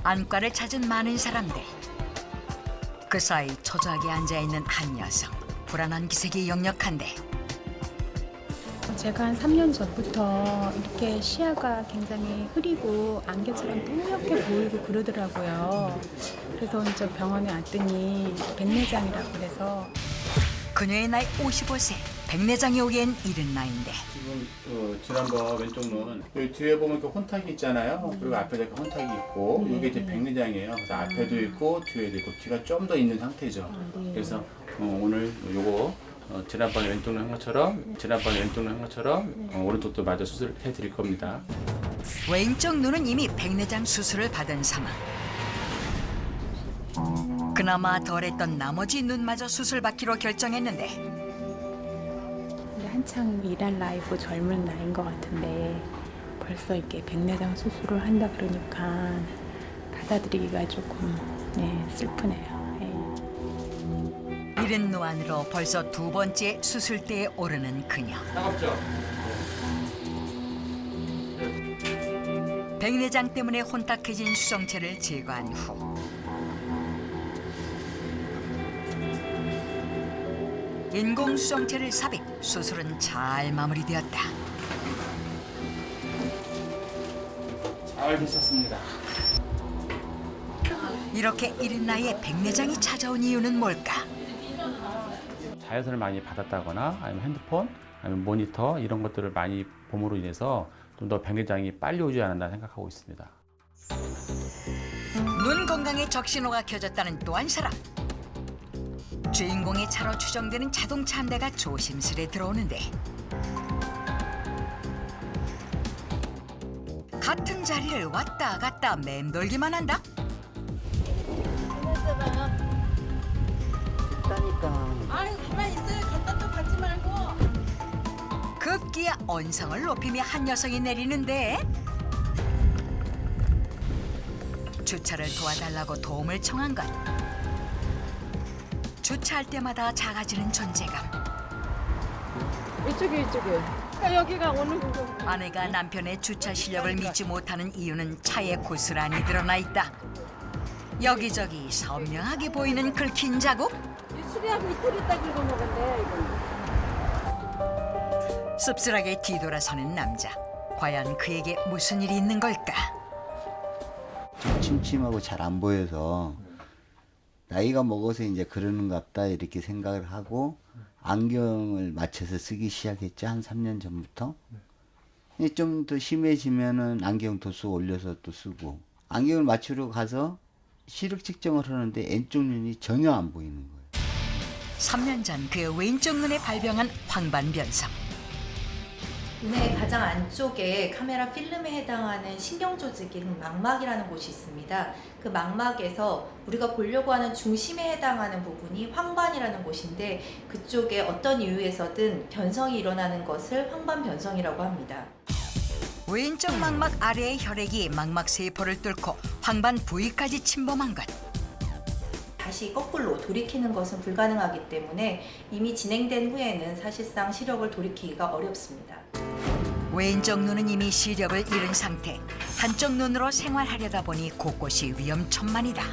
안과를 찾은 많은 사람들. 그 사이 초조하게 앉아있는 한 여성. 불안한 기색이 역력한데 제가 한 3년 전부터 이렇게 시야가 굉장히 흐리고 안개처럼 뿌옇게 보이고 그러더라고요. 그래서 이제 병원에 왔더니 백내장이라고 그래서 그녀의 나이 55세. 백내장이 오기엔 이른 나이인데 지금 지난번 왼쪽 눈 여기 뒤에 보면 그 혼탁이 있잖아요. 그리고 앞에도 이렇게 혼탁이 있고 이게 이제 백내장이에요. 그래서 앞에도 있고 뒤에도 있고 뒤가 좀 더 있는 상태죠. 그래서 오늘 요거 지난번에 왼쪽 눈 한 것처럼 오른쪽도 마저 수술해 드릴 겁니다. 왼쪽 눈은 이미 백내장 수술을 받은 상황. 그나마 덜했던 나머지 눈마저 수술받기로 결정했는데 근데 한창 일할 나이고 젊은 나이인 것 같은데 벌써 이렇게 백내장 수술을 한다 그러니까 받아들이기가 조금 슬프네요. 이른 노안으로 벌써 두 번째 수술대에 오르는 그녀. 차갑죠? 백내장 때문에 혼탁해진 수정체를 제거한 후 인공 수정체를 삽입. 수술은 잘 마무리되었다. 잘 되셨습니다. 이렇게 이른 나이에 백내장이 찾아온 이유는 뭘까? 자외선을 많이 받았다거나 아니면 핸드폰, 아니면 모니터 이런 것들을 많이 봄으로 인해서 좀 더 백내장이 빨리 오지 않았나 생각하고 있습니다. 눈 건강에 적신호가 켜졌다는 또 한 사람. 주인공의 차로 추정되는 자동차 한 대가 조심스레 들어오는데 같은 자리를 왔다 갔다 맴돌기만 한다. 아유 가만히 있어요. 갖다 또 받지 말고. 급기야 언성을 높이며 한 녀석이 내리는데 주차를 도와달라고 도움을 청한 것. 주차할 때마다 작아지는 존재감. 이쪽에. 여기가 오는 부분. 아내가 남편의 주차 실력을 믿지 못하는 이유는 차에 고스란히 드러나 있다. 여기저기 선명하게 보이는 긁힌 자국. 이 수리하고 이틀 있다 긁어먹은데 이거. 씁쓸하게 뒤돌아서는 남자. 과연 그에게 무슨 일이 있는 걸까? 좀 침침하고 잘 안 보여서 나이가 먹어서 이제 그러는갑다 이렇게 생각을 하고 안경을 맞춰서 쓰기 시작했죠. 한 3년 전부터. 좀 더 심해지면은 안경 도수 올려서 또 쓰고 안경을 맞추러 가서 시력 측정을 하는데 왼쪽 눈이 전혀 안 보이는 거예요. 3년 전 그 왼쪽 눈에 발병한 황반변성. 눈의 가장 안쪽에 카메라 필름에 해당하는 신경 조직인 망막이라는 곳이 있습니다. 그 망막에서 우리가 보려고 하는 중심에 해당하는 부분이 황반이라는 곳인데 그쪽에 어떤 이유에서든 변성이 일어나는 것을 황반변성이라고 합니다. 왼쪽 망막 아래의 혈액이 망막 세포를 뚫고 황반 부위까지 침범한 것. 다시 거꾸로 돌이키는 것은 불가능하기 때문에 이미 진행된 후에는 사실상 시력을 돌이키기가 어렵습니다. 왼쪽 눈은 이미 시력을 잃은 상태. 한쪽 눈으로 생활하려다 보니 곳곳이 위험천만이다.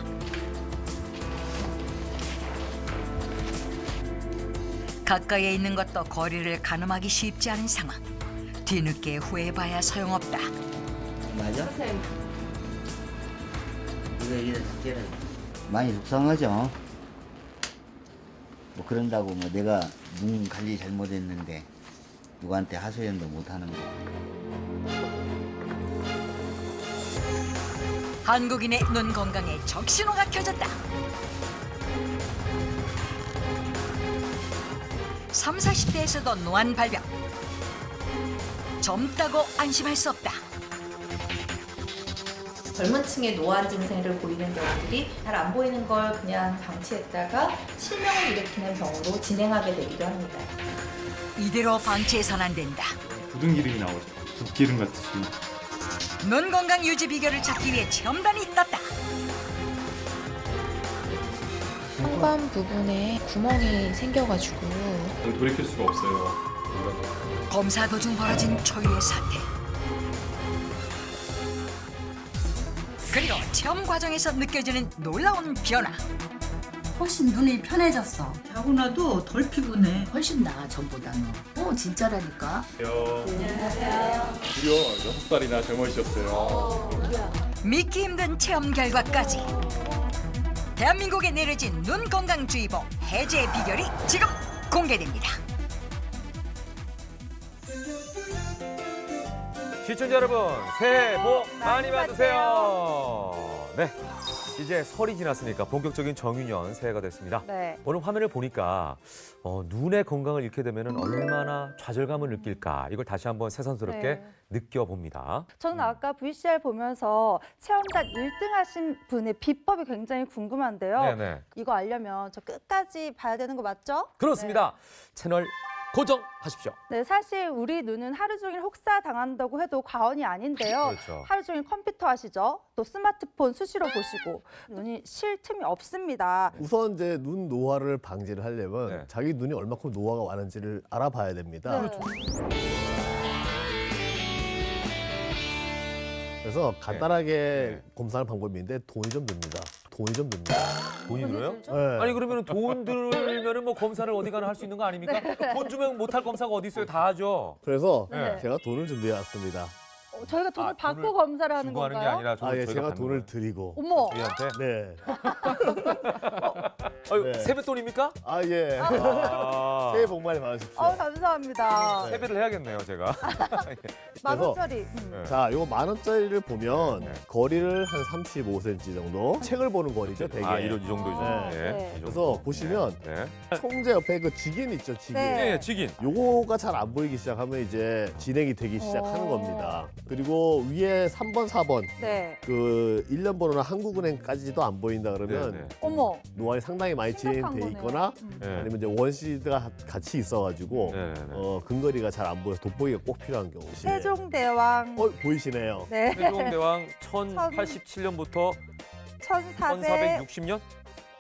가까이에 있는 것도 거리를 가늠하기 쉽지 않은 상황. 뒤늦게 후회해봐야 소용없다. 맞아? 이거 많이 속상하죠. 뭐 그런다고 뭐 내가 눈 관리 잘못했는데 누구한테 하소연도 못 하는 거. 한국인의 눈 건강에 적신호가 켜졌다. 30, 40대에서도 노안 발병. 젊다고 안심할 수 없다. 젊은 층의 노안 증세를 보이는 경우들이 잘 안 보이는 걸 그냥 방치했다가 실명을 일으키는 병으로 진행하게 되기도 합니다. 이대로 방치해서는 안 된다. 부등기름이 나오죠. 붓기름 같이. 눈 건강 유지 비결을 찾기 위해 체험단이 떴다. 황반 부분에 구멍이 생겨가지고 돌이킬 수가 없어요. 검사 도중 벌어진 초유의 사태. 그리고 체험 과정에서 느껴지는 놀라운 변화. 훨씬 눈이 편해졌어. 자고 나도 덜 피곤해. 훨씬 나아 전보다는. 진짜라니까. 무려 6살이나 젊어지셨어요. 믿기 힘든 체험 결과까지. 대한민국에 내려진 눈 건강주의보 해제 비결이 지금 공개됩니다. 시청자 여러분, 새해 복 많이 받으세요. 네, 이제 설이 지났으니까 본격적인 정유년 새해가 됐습니다. 네. 오늘 화면을 보니까 눈의 건강을 잃게 되면 얼마나 좌절감을 느낄까 이걸 다시 한번 새삼스럽게 네. 느껴봅니다. 저는 아까 VCR 보면서 체험단 1등 하신 분의 비법이 굉장히 궁금한데요. 네네. 이거 알려면 저 끝까지 봐야 되는 거 맞죠? 그렇습니다. 채널 고정하십시오. 네, 사실 우리 눈은 하루 종일 혹사당한다고 해도 과언이 아닌데요. 그렇죠. 하루 종일 컴퓨터 하시죠? 또 스마트폰 수시로 보시고 눈이 쉴 틈이 없습니다. 우선 이제 눈 노화를 방지를 하려면 네. 자기 눈이 얼마큼 노화가 왔는지를 알아봐야 됩니다. 네. 그래서 간단하게 네. 검사하는 방법이 있는데 돈이 좀 듭니다. 돈이 좀 듭니다. 돈이 들어요? 네. 아니 그러면 돈 들면은 뭐 검사를 어디 가나 할 수 있는 거 아닙니까? 돈 주면 못할 검사가 어디 있어요? 다 하죠. 그래서 네. 제가 돈을 준비해 왔습니다. 저희가 돈을 아, 받고 돈을 검사를 하는 주고 하는 게 건가요? 아니라 돈을 예, 저희가 제가 받는 돈을 거예요. 드리고. 어머! 저희한테? 네. 아유, 네. 세뱃돈입니까? 아, 예. 아. 새해 복 많이 받으십시오. 감사합니다. 세배를 해야겠네요, 제가. 만 네. 원짜리. 자, 요거 10,000원짜리를 보면 네. 거리를 한 35cm 정도. 책을 보는 거리죠, 되게. 아, 이 정도죠. 네. 예, 네. 이 정도. 그래서 보시면 네. 총재 옆에 그 직인 있죠, 직인. 네. 예, 직인. 요거가 잘 안 보이기 시작하면 이제 진행이 되기 시작하는 겁니다. 그리고 위에 3번, 4번 네. 그 1년 번호나 한국은행까지도 안 보인다 그러면 네, 네. 어머. 노안이 상당히 많이 심각한 진행돼 거네요. 있거나 네. 아니면 이제 원시드가 같이 있어가지고 네, 네, 네. 근거리가 잘 안 보여서 돋보기가 꼭 필요한 경우. 세종대왕. 보이시네요. 네. 세종대왕 1087년부터 1460년?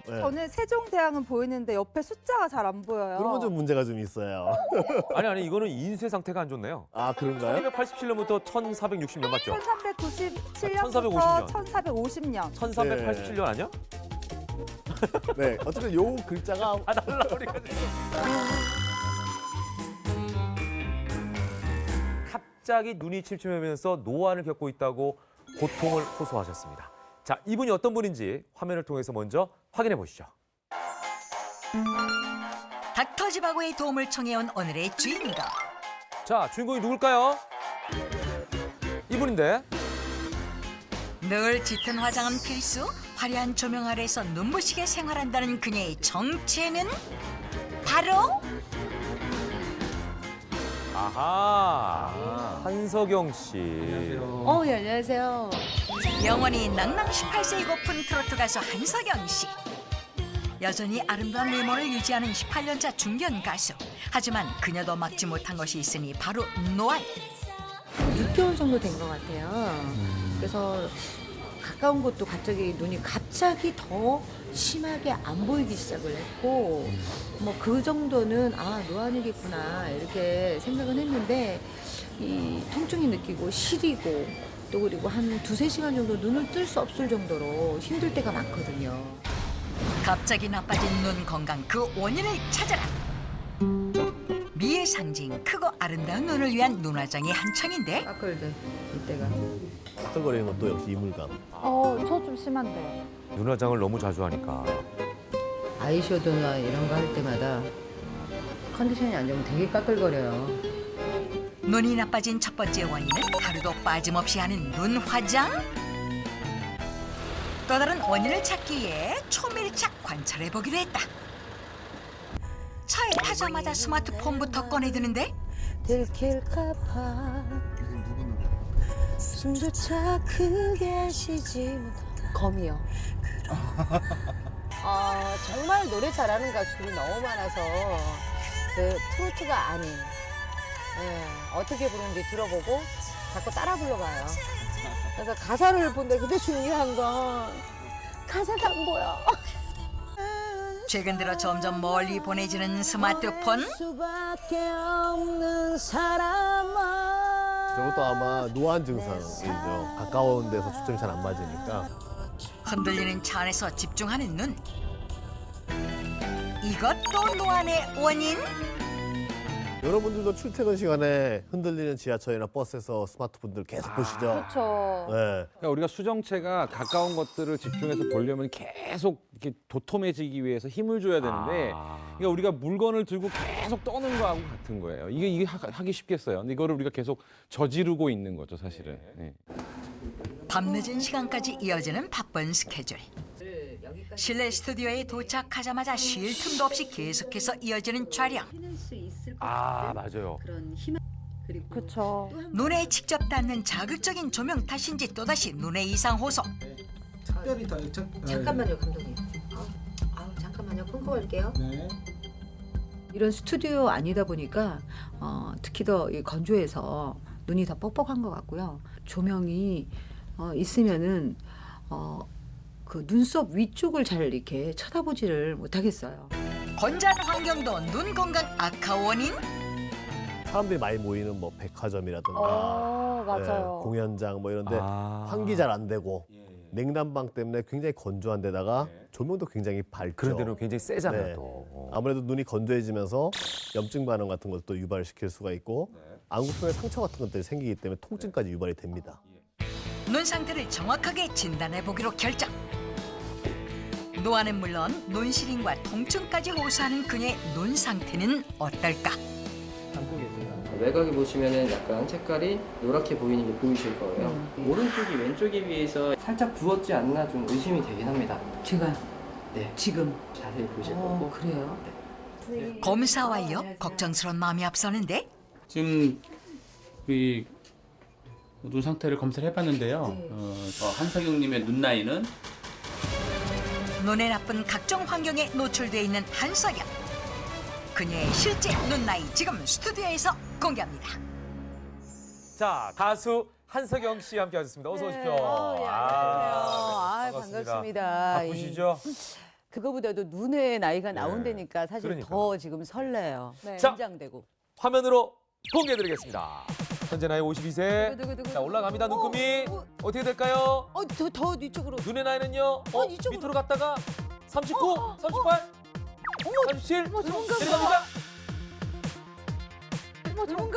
네. 저는 세종대왕은 보이는데 옆에 숫자가 잘 안 보여요. 그러면 좀 문제가 좀 있어요. 아니 이거는 인쇄 상태가 안 좋네요. 아, 그런가요? 1287년부터 1460년 맞죠? 1397년부터 1450년. 1387년 아니야? 네. 어쨌든 요 글자가 아, 날라버리가 갑자기 눈이 침침하면서 노안을 겪고 있다고 고통을 호소하셨습니다. 자, 이분이 어떤 분인지 화면을 통해서 먼저 확인해 보시죠. 닥터지바고의 도움을 청해온 오늘의 주인공. 자, 주인공이 누굴까요? 이분인데. 늘 짙은 화장은 필수, 화려한 조명 아래서 눈부시게 생활한다는 그녀의 정체는 바로 아하, 한석영 씨. 예, 안녕하세요. 영원히 낭낭 18세이고픈 트로트 가수 한석영 씨. 여전히 아름다운 외모를 유지하는 18년차 중견 가수. 하지만 그녀도 막지 못한 것이 있으니 바로 노안. 6개월 정도 된 것 같아요. 그래서 가까운 곳도 갑자기 눈이 갑자기 더 심하게 안 보이기 시작을 했고 뭐 그 정도는 노안이겠구나 이렇게 생각은 했는데 이 통증이 느끼고 시리고 또 그리고 한 2-3시간 정도 눈을 뜰 수 없을 정도로 힘들 때가 많거든요. 갑자기 나빠진 눈 건강 그 원인을 찾아라. 미의 상징 크고 아름다운 눈을 위한 눈화장이 한창인데 까끌대 이때가. 까끌거리는 것도 역시 이물감. 저 좀 심한데. 눈화장을 너무 자주 하니까. 아이섀도우나 이런 거 할 때마다 컨디션이 안 좋으면 되게 까끌거려요. 눈이 나빠진 첫 번째 원인은 하루도 빠짐없이 하는 눈 화장. 또 다른 원인을 찾기 위해 초밀착 관찰해 보기로 했다. 차에 타자마자 스마트폰부터 꺼내드는데 들킬까봐 숨조차 크게 쉬지 못한 검이요. 정말 노래 잘하는 가수들이 너무 많아서 그 트로트가 아닌 어떻게 부르는지 들어보고 자꾸 따라 불러봐요. 그래서 가사를 본데 근데 중요한 건 가사가 안 보여. 최근 들어 점점 멀리 보내지는 스마트폰. 수밖에 없는 사람아 저것도 아마 노안 증상이죠. 가까운 데서 초점이 잘 안 맞으니까. 흔들리는 차 안에서 집중하는 눈. 이것도 노안의 원인? 여러분들도 출퇴근 시간에 흔들리는 지하철이나 버스에서 스마트폰들 계속 보시죠? 그렇죠. 네. 그러니까 우리가 수정체가 가까운 것들을 집중해서 보려면 계속 이렇게 도톰해지기 위해서 힘을 줘야 되는데 그러니까 우리가 물건을 들고 계속 떠는 거하고 같은 거예요. 이게 하기 쉽겠어요. 근데 이거를 우리가 계속 저지르고 있는 거죠, 사실은. 네. 밤늦은 시간까지 이어지는 바쁜 스케줄. 실내 스튜디오에 도착하자마자 쉴 틈도 없이 계속해서 이어지는 촬영. 맞아요. 그렇죠. 눈에 직접 닿는 자극적인 조명 탓인지 또다시 눈의 이상 호소. 특별히 더 잠깐만요, 감독님. 잠깐만요. 끊고 갈게요. 이런 스튜디오 아니다 보니까 특히 더 이 건조해서 눈이 더 뻑뻑한 것 같고요. 조명이 있으면은 그 눈썹 위쪽을 잘 이렇게 쳐다보지를 못하겠어요. 건조한 환경도 눈 건강 악화 원인? 사람들이 많이 모이는 뭐 백화점이라든가 맞아요. 공연장 뭐 이런데 환기 잘 안 되고 냉난방 때문에 굉장히 건조한 데다가 조명도 굉장히 밝죠. 그런 데는 굉장히 세잖아요, 네. 또. 아무래도 눈이 건조해지면서 염증 반응 같은 것도 유발시킬 수가 있고 안구표에 상처 같은 것들이 생기기 때문에 통증까지 유발이 됩니다. 눈 상태를 정확하게 진단해 보기로 결정. 노안은 물론 눈시림과 통증까지 호소하는 그녀의 눈 상태는 어떨까? 외곽에 보시면은 약간 색깔이 노랗게 보이는 게 보이실 거예요. 오른쪽이 왼쪽에 비해서 살짝 부었지 않나 좀 의심이 되긴 합니다. 제가 네. 지금 자세히 보실 거고. 그래요? 검사 완료. 걱정스러운 마음이 앞서는데 지금 우리 눈 상태를 검사를 해봤는데요. 한석영님의 눈 나이는 눈에 나쁜 각종 환경에 노출돼 있는 한석영. 그녀의 실제 눈 나이 지금 스튜디오에서 공개합니다. 자, 가수 한석영 씨 함께 하셨습니다. 어서 오십시오. 안녕하세요. 반갑습니다. 바쁘시죠? 그거보다도 눈에 나이가 나온다니까 사실 그러니까요. 더 지금 설레요. 자, 긴장되고. 화면으로 공개해드리겠습니다. 현재 나이 52세. 두구두구두구. 자, 올라갑니다. 눈금이. 어떻게 될까요? 더 이쪽으로. 눈의 나이는요? 이쪽으로. 밑으로 갔다가 39, 38, 37. 내려갑니다.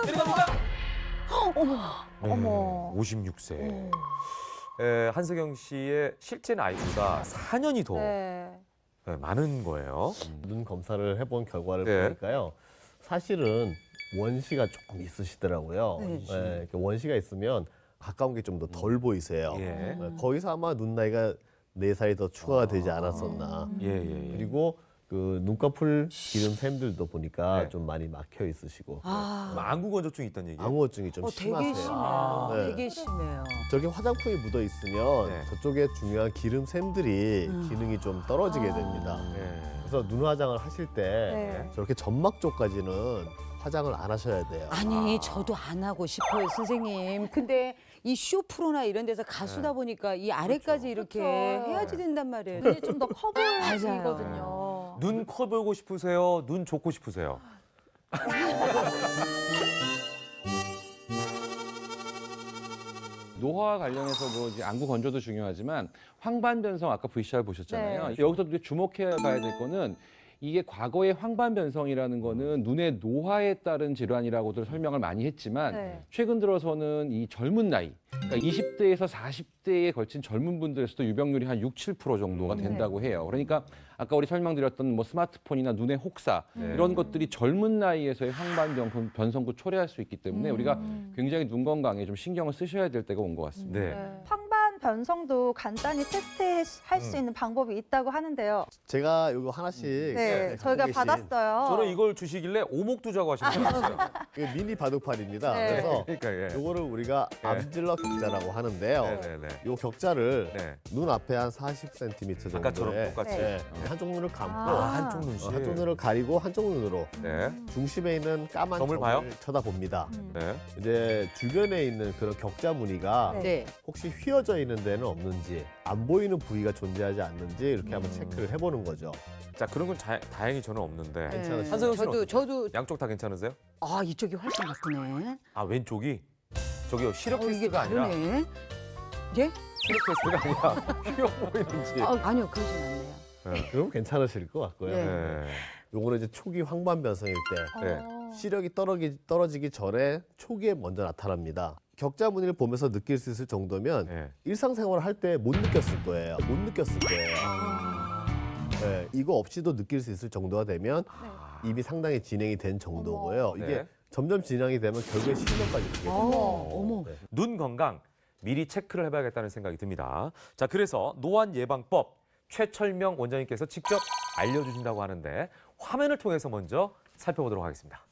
내려갑니다. 어머. 56세. 한석영 씨의 실제 나이보다 4년이 더 많은 거예요. 눈 검사를 해본 결과를 네. 보니까요. 사실은 원시가 조금 있으시더라고요. 이렇게 원시가 있으면 가까운 게 좀 더 덜 보이세요. 거기서 아마 눈 나이가 4살이 더 추가가 되지 않았었나. 그리고 그 눈꺼풀 기름 샘들도 보니까 좀 많이 막혀 있으시고. 안구 건조증이 있다는 얘기예요? 안구 건조증이 좀 되게 심하세요. 심해요. 네. 되게 심해요. 저기 화장품이 묻어 있으면 저쪽에 중요한 기름 샘들이 기능이 좀 떨어지게 됩니다. 그래서 눈 화장을 하실 때 저렇게 점막 쪽까지는 화장을 안 하셔야 돼요. 아니 저도 안 하고 싶어요 선생님. 근데 이 쇼 프로나 이런 데서 가수다 보니까 이 아래까지 이렇게 해야지 된단 말이에요. 눈이 좀 더 커 보이거든요. 눈 커 보고 싶으세요? 눈 좋고 싶으세요? 노화와 관련해서 뭐 이제 안구 건조도 중요하지만 황반변성 아까 VCR 보셨잖아요. 여기서 주목해 봐야 될 거는 이게 과거의 황반변성이라는 거는 눈의 노화에 따른 질환이라고들 설명을 많이 했지만 최근 들어서는 이 젊은 나이, 그러니까 20대에서 40대에 걸친 젊은 분들에서도 유병률이 한 6, 7% 정도가 된다고 해요. 그러니까 아까 우리 설명드렸던 뭐 스마트폰이나 눈의 혹사 이런 것들이 젊은 나이에서의 황반변성도 초래할 수 있기 때문에 우리가 굉장히 눈 건강에 좀 신경을 쓰셔야 될 때가 온 것 같습니다. 황반 변성도 간단히 테스트할 수 있는 방법이 있다고 하는데요. 제가 이거 하나씩 저희가 받았어요. 저는 이걸 주시길래 오목두자고 하시는 줄 알았어요. 이게 미니 바둑판입니다. 네. 그래서 그러니까 이거를 우리가 암질러 격자라고 하는데요. 이 격자를 눈 앞에 한 40cm 아까처럼 정도에 똑같이. 한쪽 눈을 감고 한쪽 눈씩. 한쪽 눈을 가리고 한쪽 눈으로 네. 중심에 있는 까만 점을 점을 봐요? 쳐다봅니다. 네. 이제 주변에 있는 그런 격자 무늬가 혹시 휘어져 있는 데는 없는지 안 보이는 부위가 존재하지 않는지 이렇게 한번 체크를 해보는 거죠. 자, 그런 건 다행히 저는 없는데. 괜찮으시죠? 한석영 씨는 저도 양쪽 다 괜찮으세요? 이쪽이 훨씬 나쁘네. 아, 왼쪽이? 저기요, 시력 테스트가 아니라 다르네. 예? 시력 테스트가 아니라 휘어 보이는지. 아니요, 그러진 않네요. 네. 그럼 괜찮으실 것 같고요. 네. 네. 요거는 이제 초기 황반 변성일 때 네. 시력이 떨어지기 전에 초기에 먼저 나타납니다. 격자 무늬를 보면서 느낄 수 있을 정도면 네. 일상생활을 할 때 못 느꼈을 거예요. 못 느꼈을 거예요. 네, 이거 없이도 느낄 수 있을 정도가 되면 이미 상당히 진행이 된 정도고요. 이게 네. 점점 진행이 되면 결국에 실명까지 가게 됩니다. 어머. 네. 눈 건강 미리 체크를 해봐야겠다는 생각이 듭니다. 자, 그래서 노안 예방법 최철명 원장님께서 직접 알려주신다고 하는데 화면을 통해서 먼저 살펴보도록 하겠습니다.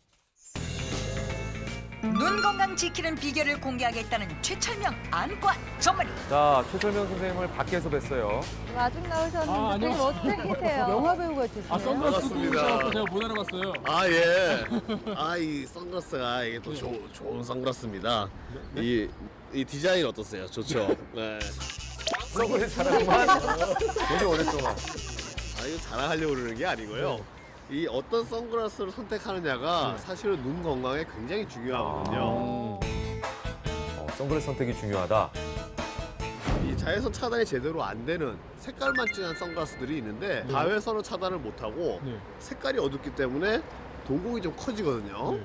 눈 건강 지키는 비결을 공개하겠다는 최철명 안과 전문의. 자, 최철명 선생님을 밖에서 뵀어요. 아직 나오셨는데 되게 멋쟁이세요. 영화 배우 같으시네요. 선글라스 끼고 오셔서 제가 못 알아봤어요. 아 예. 이 선글라스가 이게 또 좋은 선글라스입니다. 이 디자인 어떠세요? 좋죠. 네. 선글라스 사람만 되게 오랫동안. 이거 자랑하려고 그러는 게 아니고요. 이 어떤 선글라스를 선택하느냐가 사실은 눈 건강에 굉장히 중요하거든요. 선글라스 선택이 중요하다. 이 자외선 차단이 제대로 안 되는 색깔만 진한 선글라스들이 있는데 자외선을 차단을 못하고 색깔이 어둡기 때문에 동공이 좀 커지거든요.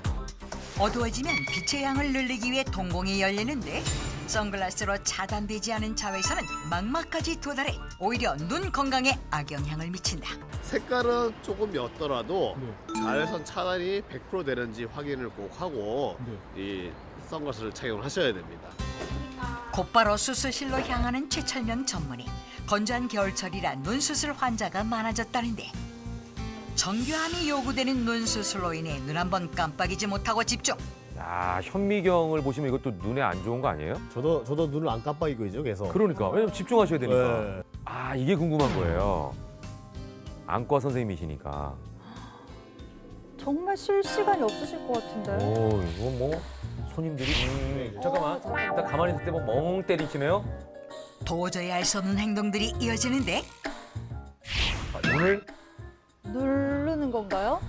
어두워지면 빛의 양을 늘리기 위해 동공이 열리는데 선글라스로 차단되지 않은 자외선은 망막까지 도달해 오히려 눈 건강에 악영향을 미친다. 색깔은 조금 옅더라도 자외선 차단이 100% 되는지 확인을 꼭 하고 이 선글라스를 착용을 하셔야 됩니다. 곧바로 수술실로 향하는 최철명 전문의. 건조한 겨울철이라 눈수술 환자가 많아졌다는데 정교함이 요구되는 눈수술로 인해 눈 한 번 깜빡이지 못하고 집중. 야, 현미경을 보시면 이것도 눈에 안 좋은 거 아니에요? 저도 눈을 안 깜빡이고 있죠, 계속. 그러니까 왜냐면 집중하셔야 되니까. 네. 아, 이게 궁금한 거예요. 안과 선생님이시니까. 정말 쉴 시간이 없으실 것 같은데. 오, 이거 뭐 손님들이 잠깐만. 일단 가만히 있을 때 뭐 멍 때리시네요. 도저히 알 수 없는 행동들이 이어지는데 눈을 누르는 건가요?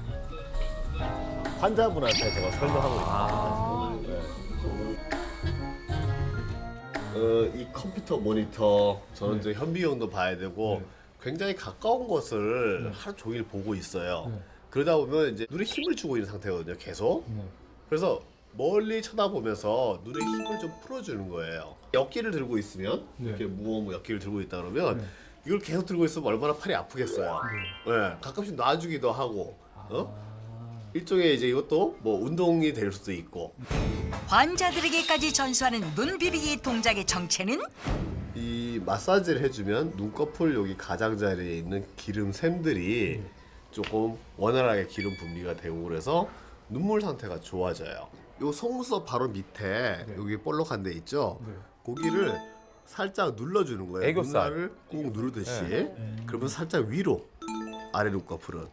환자분한테 제가 설명하고 있습니다. 이 컴퓨터 모니터, 저는 이제 현미경도 봐야 되고 굉장히 가까운 것을 하루 종일 보고 있어요. 그러다 보면 이제 눈에 힘을 주고 있는 상태거든요, 계속. 그래서 멀리 쳐다보면서 눈에 힘을 좀 풀어주는 거예요. 엿기를 들고 있으면 이렇게 무거운 엿기를 들고 있다 그러면 이걸 계속 들고 있으면 얼마나 팔이 아프겠어요. 네, 가끔씩 놔주기도 하고. 일종의 이제 이것도 뭐 운동이 될 수도 있고. 환자들에게까지 전수하는 눈 비비기 동작의 정체는 이 마사지를 해주면 눈꺼풀 여기 가장자리에 있는 기름샘들이 조금 원활하게 기름 분비가 되고 그래서 눈물 상태가 좋아져요. 요 속눈썹 바로 밑에 여기 볼록한 데 있죠? 거기를 살짝 눌러주는 거예요. 애교살. 눈알을 꾹 누르듯이. 그러면 살짝 위로, 아래 눈꺼풀은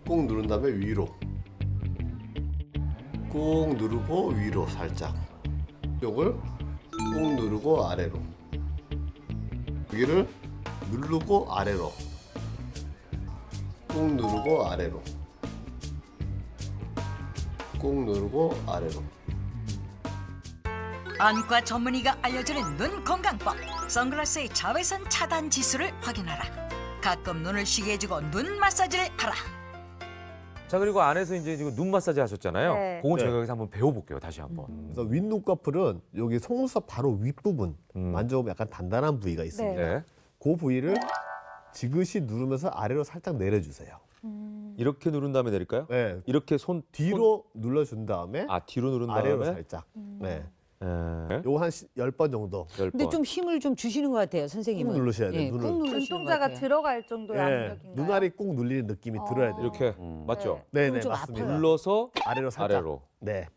꾹 누른 다음에 위로, 꾹 누르고 위로 살짝. 요걸 꾹 누르고 아래로. 여기를 누르고 아래로. 꾹 누르고 아래로. 꾹 누르고 아래로. 안과 전문의가 알려주는 눈 건강법. 선글라스의 자외선 차단 지수를 확인하라. 가끔 눈을 쉬게 해주고 눈 마사지를 하라. 자, 그리고 안에서 이제 지금 눈 마사지 하셨잖아요. 네. 그건 저희가 여기서 한번 배워볼게요, 다시 한번. 그래서 윗눈꺼풀은 여기 속눈썹 바로 윗부분 만져보면 약간 단단한 부위가 있습니다. 네. 그 부위를 지그시 누르면서 아래로 살짝 내려주세요. 이렇게 누른 다음에 내릴까요? 네. 이렇게 손 뒤로 눌러준 다음에 뒤로 누른 아래로 다음에 살짝. 네. 네. 요거 한 10번 정도. 10번. 근데 좀 힘을 좀 주시는 것 같아요, 선생님은. 꾹 누르셔야 돼요, 예, 눈을. 꾹 누르시는 것 눈동자가 같아요. 들어갈 정도의 네. 압력인가요? 눈알이 꾹 눌리는 느낌이 들어야 돼요. 이렇게 맞죠? 네네, 좀 맞습니다. 아파요. 눌러서 아래로 살짝. 아래로. 네,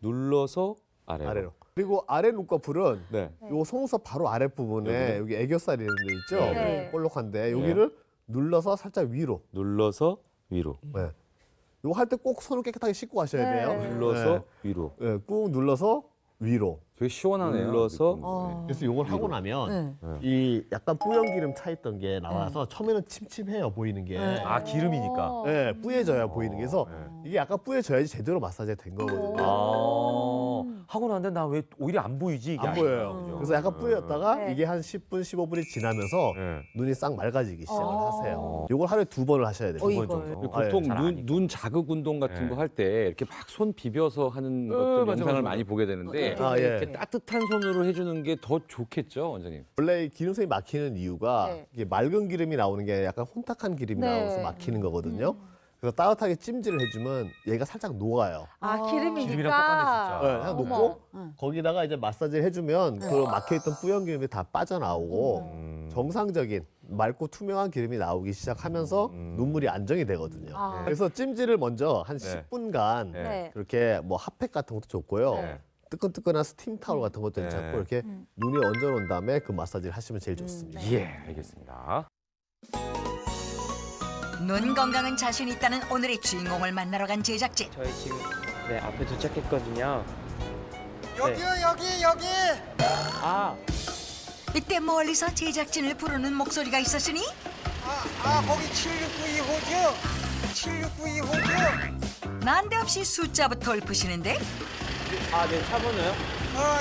눌러서 아래로. 아래로. 그리고 아래 눈꺼풀은 네. 요 속눈썹 바로 아랫부분에 여기 애교살이 있는 데 있죠? 네. 볼록한데 여기를 눌러서 살짝 위로. 눌러서 위로. 네. 요거 할 때 꼭 손을 깨끗하게 씻고 하셔야 네. 돼요. 눌러서 위로. 네, 꾹 눌러서 위로. 되게 시원하네요. 눌러서 그래서 요걸 하고 나면 네. 이 약간 뿌연 기름 차 있던 게 나와서 처음에는 침침해요, 보이는 게. 아, 기름이니까. 네, 뿌얘져야 보이는 게. 그래서 이게 약간 뿌얘져야지 제대로 마사지가 된 거거든요. 아. 하고 나는데 나 왜 오히려 안 보이지? 이게 안 아니구나. 보여요. 그죠? 그래서 약간 뿌였다가 네. 이게 한 10분, 15분이 지나면서 네. 눈이 싹 맑아지기 시작을 하세요. 요걸 하루에 2번을 하셔야 돼요. 두 번 이걸. 정도. 보통 잘 아니까. 눈 자극 운동 같은 네. 거 할 때 이렇게 막 손 비벼서 하는 것들 맞아, 영상을 맞아. 많이 보게 되는데 아, 예. 이렇게 따뜻한 손으로 해주는 게 더 좋겠죠, 원장님? 원래 이 기름성이 막히는 이유가 네. 이게 맑은 기름이 나오는 게 약간 혼탁한 기름이 네. 나와서 막히는 거거든요. 그래서 따뜻하게 찜질을 해주면 얘가 살짝 녹아요. 아, 기름이니까. 기름이랑 똑같네, 진짜. 네, 그냥 어머. 녹고 거기다가 이제 마사지를 해주면 그 막혀있던 뿌연 기름이 다 빠져나오고 정상적인 맑고 투명한 기름이 나오기 시작하면서 눈물이 안정이 되거든요. 아. 그래서 찜질을 먼저 한 네. 10분간 네. 이렇게 뭐 핫팩 같은 것도 좋고요. 네. 뜨끈뜨끈한 스팀 타월 같은 것도 네. 괜찮고 이렇게 눈에 얹어놓은 다음에 그 마사지를 하시면 제일 좋습니다. 예, 알겠습니다. 눈 건강은 자신 있다는 오늘의 주인공을 만나러 간 제작진. 저희 지금 앞에 도착했거든요. 여기요 여기. 아, 이때 멀리서 제작진을 부르는 목소리가 있었으니 거기 7692호죠. 7692호죠. 난데없이 숫자부터 읊으시는데 네, 차 번호요?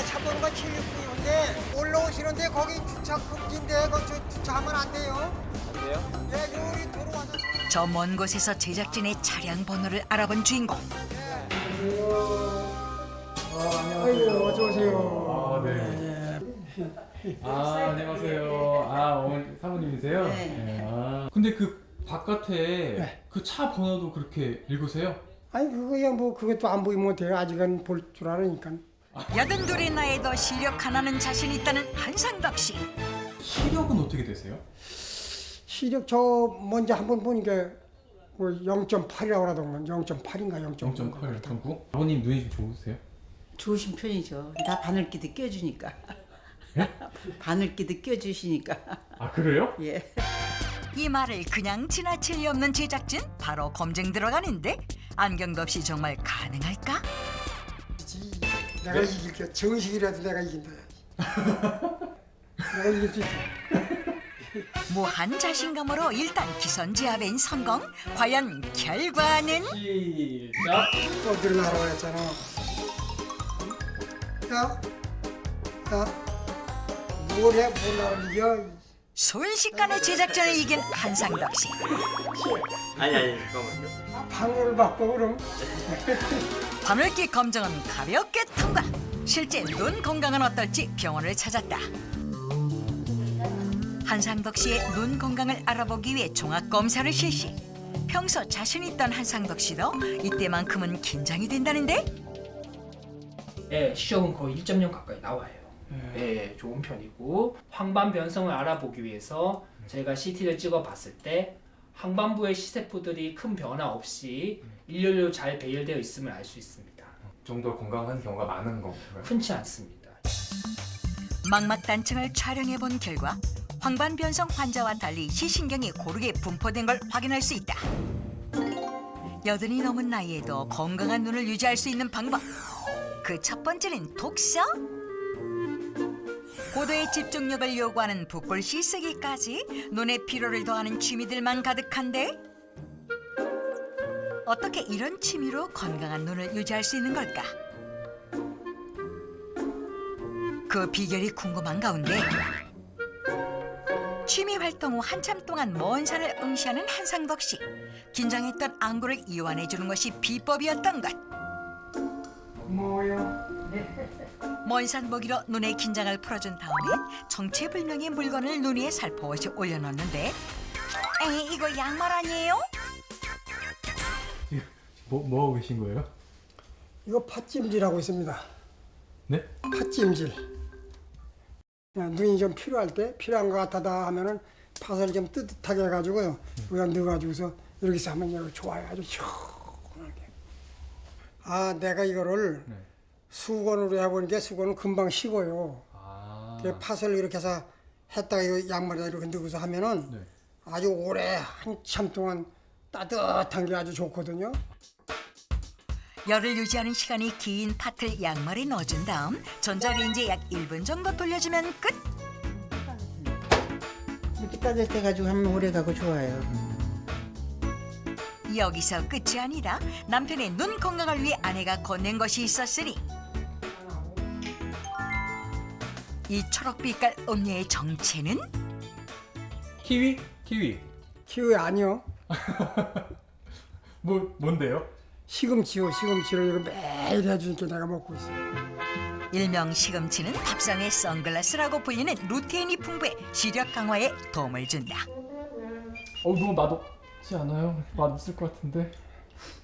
차 번호가 7692호인데 올라오시는데 거기 주차 금지인데 거기 주차하면 안 돼요. 안 돼요? 네, 여기 도로 와서. 저 먼 곳에서 제작진의 차량 번호를 알아본 주인공. 아이고 어서 오세요. 안녕하세요. 어머니 사모님이세요? 네. 근데 그 바깥에 그 차 번호도 그렇게 읽으세요? 아니 그거야 뭐 그것도 안 보이면 어때요? 아직은 볼 줄 알으니까. 82의 나이에도 시력 하나는 자신 있다는 한상덕 씨. 시력은 어떻게 되세요? 시력 저 먼저 한번 보니까 뭐 0.8이라고 하더만 0.8인가 0.9. 0.8, 아버님 눈이 좀 좋으세요? 좋으신 편이죠. 다 바늘기도 껴주니까. 바늘기도 껴주시니까. 아 그래요? 예. 이 말을 그냥 지나칠 리 없는 제작진 바로 검증 들어가는데 안경도 없이 정말 가능할까? 내가 이길게. 정식이라도 내가 이긴다. 내가 이길 수 있어. 무한 자신감으로 일단 기선제압엔 성공. 과연 결과는? 시작! 어디로 날아가랬잖아. 야, 뭘 나를 이겨. 순식간에 제작진을 이긴 한상덕 씨. 아니, 잠깐만요. 방울을 바꿔 그럼. 바늘기 검정은 가볍게 통과. 실제 눈 건강은 어떨지 병원을 찾았다. 한상덕 씨의 눈 건강을 알아보기 위해 종합 검사를 실시. 평소 자신 있던 한상덕 씨도 이때만큼은 긴장이 된다는데? 네, 시력은 거의 1.0 가까이 나와요. 네, 좋은 편이고 황반 변성을 알아보기 위해서 저희가 CT를 찍어봤을 때 황반부의 시세포들이 큰 변화 없이 일렬로 잘 배열되어 있음을 알 수 있습니다. 좀 더 건강한 경우가 많은 건가요? 흔치 않습니다. 망막단층을 촬영해 본 결과 황반 변성 환자와 달리 시신경이 고르게 분포된 걸 확인할 수 있다. 80이 넘은 나이에도 건강한 눈을 유지할 수 있는 방법. 그 첫 번째는 독서. 고도의 집중력을 요구하는 붓글씨 쓰기까지 눈의 피로를 더하는 취미들만 가득한데 어떻게 이런 취미로 건강한 눈을 유지할 수 있는 걸까? 그 비결이 궁금한 가운데 취미 활동 후 한참 동안 먼 산을 응시하는 한상덕 씨. 긴장했던 안구를 이완해 주는 것이 비법이었던 것. 뭐요? 먼 산 보기로 눈의 긴장을 풀어준 다음에 정체불명의 물건을 눈 위에 살포시 올려놓는데 에이 이거 양말 아니에요? 뭐 하고 계신 거예요? 이거 팥찜질하고 있습니다. 네? 팥찜질. 눈이 좀 필요할 때 필요한 것 같다 하면은 팥을 좀 뜨뜻하게 해가지고요. 여기다 넣어가지고서 이렇게 해서 하면 이거 좋아요. 아주 시원하게. 내가 이거를 수건으로 해보니까 수건은 금방 식어요. 팥을 이렇게 해서 했다가 이 양말에다 이렇게 넣어서 하면은 아주 오래 한참 동안 따뜻한 게 아주 좋거든요. 열을 유지하는 시간이 긴 팥을 양말에 넣어준 다음 전자레인지에 약 1분 정도 돌려주면 끝. 이렇게 따뜻해가지고 하면 오래 가고 좋아요. 여기서 끝이 아니라 남편의 눈 건강을 위해 아내가 건넨 것이 있었으니 이 초록빛깔 음료의 정체는? 키위? 키위. 키위 아니요. 뭔데요? 시금치요. 시금치를 이거 매일 해주니까 내가 먹고 있어요. 일명 시금치는 밥상의 선글라스라고 불리는 루테인이 풍부해 시력 강화에 도움을 준다. 너무 맛없지 않아요? 맛없을 것 같은데.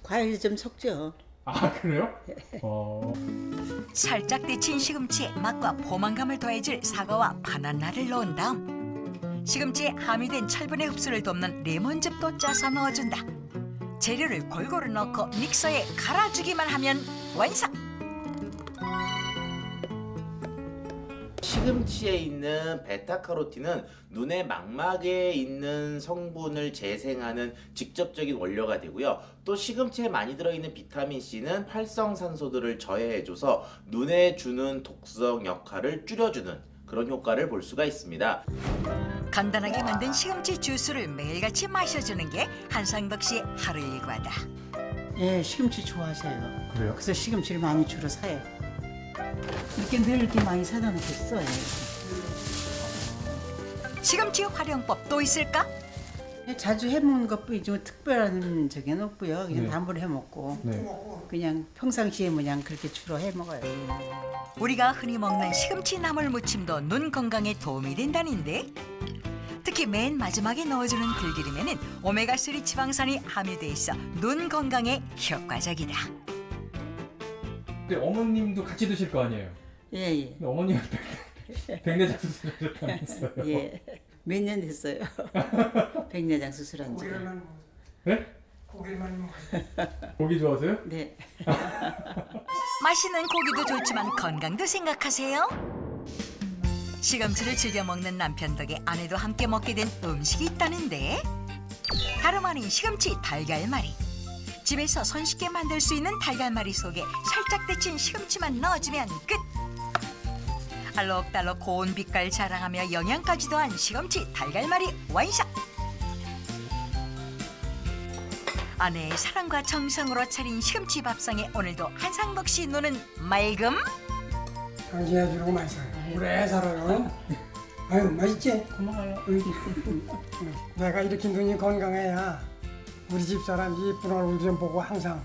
과일 좀 섞죠. 아 그래요? 살짝 데친 시금치에 맛과 포만감을 더해줄 사과와 바나나를 넣은 다음 시금치에 함유된 철분의 흡수를 돕는 레몬즙도 짜서 넣어준다. 재료를 골고루 넣고 믹서에 갈아주기만 하면 완성! 시금치에 있는 베타카로틴은 눈의 망막에 있는 성분을 재생하는 직접적인 원료가 되고요. 또 시금치에 많이 들어있는 비타민C는 활성산소들을 저해해줘서 눈에 주는 독성 역할을 줄여주는 그런 효과를 볼 수가 있습니다. 간단하게 만든 시금치 주스를 매일같이 마셔주는 게 한상덕 씨의 하루 일과다. 예, 시금치 좋아하세요. 그래요? 그래서 시금치를 많이 주로 사요. 이렇게 늘 이렇게 많이 사다 놓겠어요. 시금치 활용법 또 있을까? 자주 해먹는 것뿐이지 뭐 특별한 적은 없고요. 그냥 네. 단번에 해먹고 네. 그냥 평상시에 그냥 그렇게 주로 해먹어요. 우리가 흔히 먹는 시금치 나물 무침도 눈 건강에 도움이 된다는데 특히 맨 마지막에 넣어주는 들기름에는 오메가3 지방산이 함유돼 있어 눈 건강에 효과적이다. 근데 어머님도 같이 드실 거 아니에요? 예, 예. 근데 어머님은 백내장 수술하셨다면서요? 예. 몇 년 됐어요. 백내장 수술한 지. 네? 고기만 먹어요. 고기 좋아하세요? 네. 맛있는 고기도 좋지만 건강도 생각하세요. 시금치를 즐겨 먹는 남편 덕에 아내도 함께 먹게 된 음식이 있다는데 다름 아닌 시금치 달걀말이. 집에서 손쉽게 만들 수 있는 달걀말이 속에 살짝 데친 시금치만 넣어주면 끝. 알록달록 고운 빛깔 자랑하며 영양까지 더한 시금치 달걀말이 완성. 아내의 사랑과 정성으로 차린 시금치 밥상에 오늘도 한상덕 씨 눈은 맑음. 당신 해주는 거 맛있어요. 오래 살아요. 아유 맛있지? 고마워요. 내가 이렇게 눈이 건강해야 우리 집사람 이쁜 얼굴 좀 보고 항상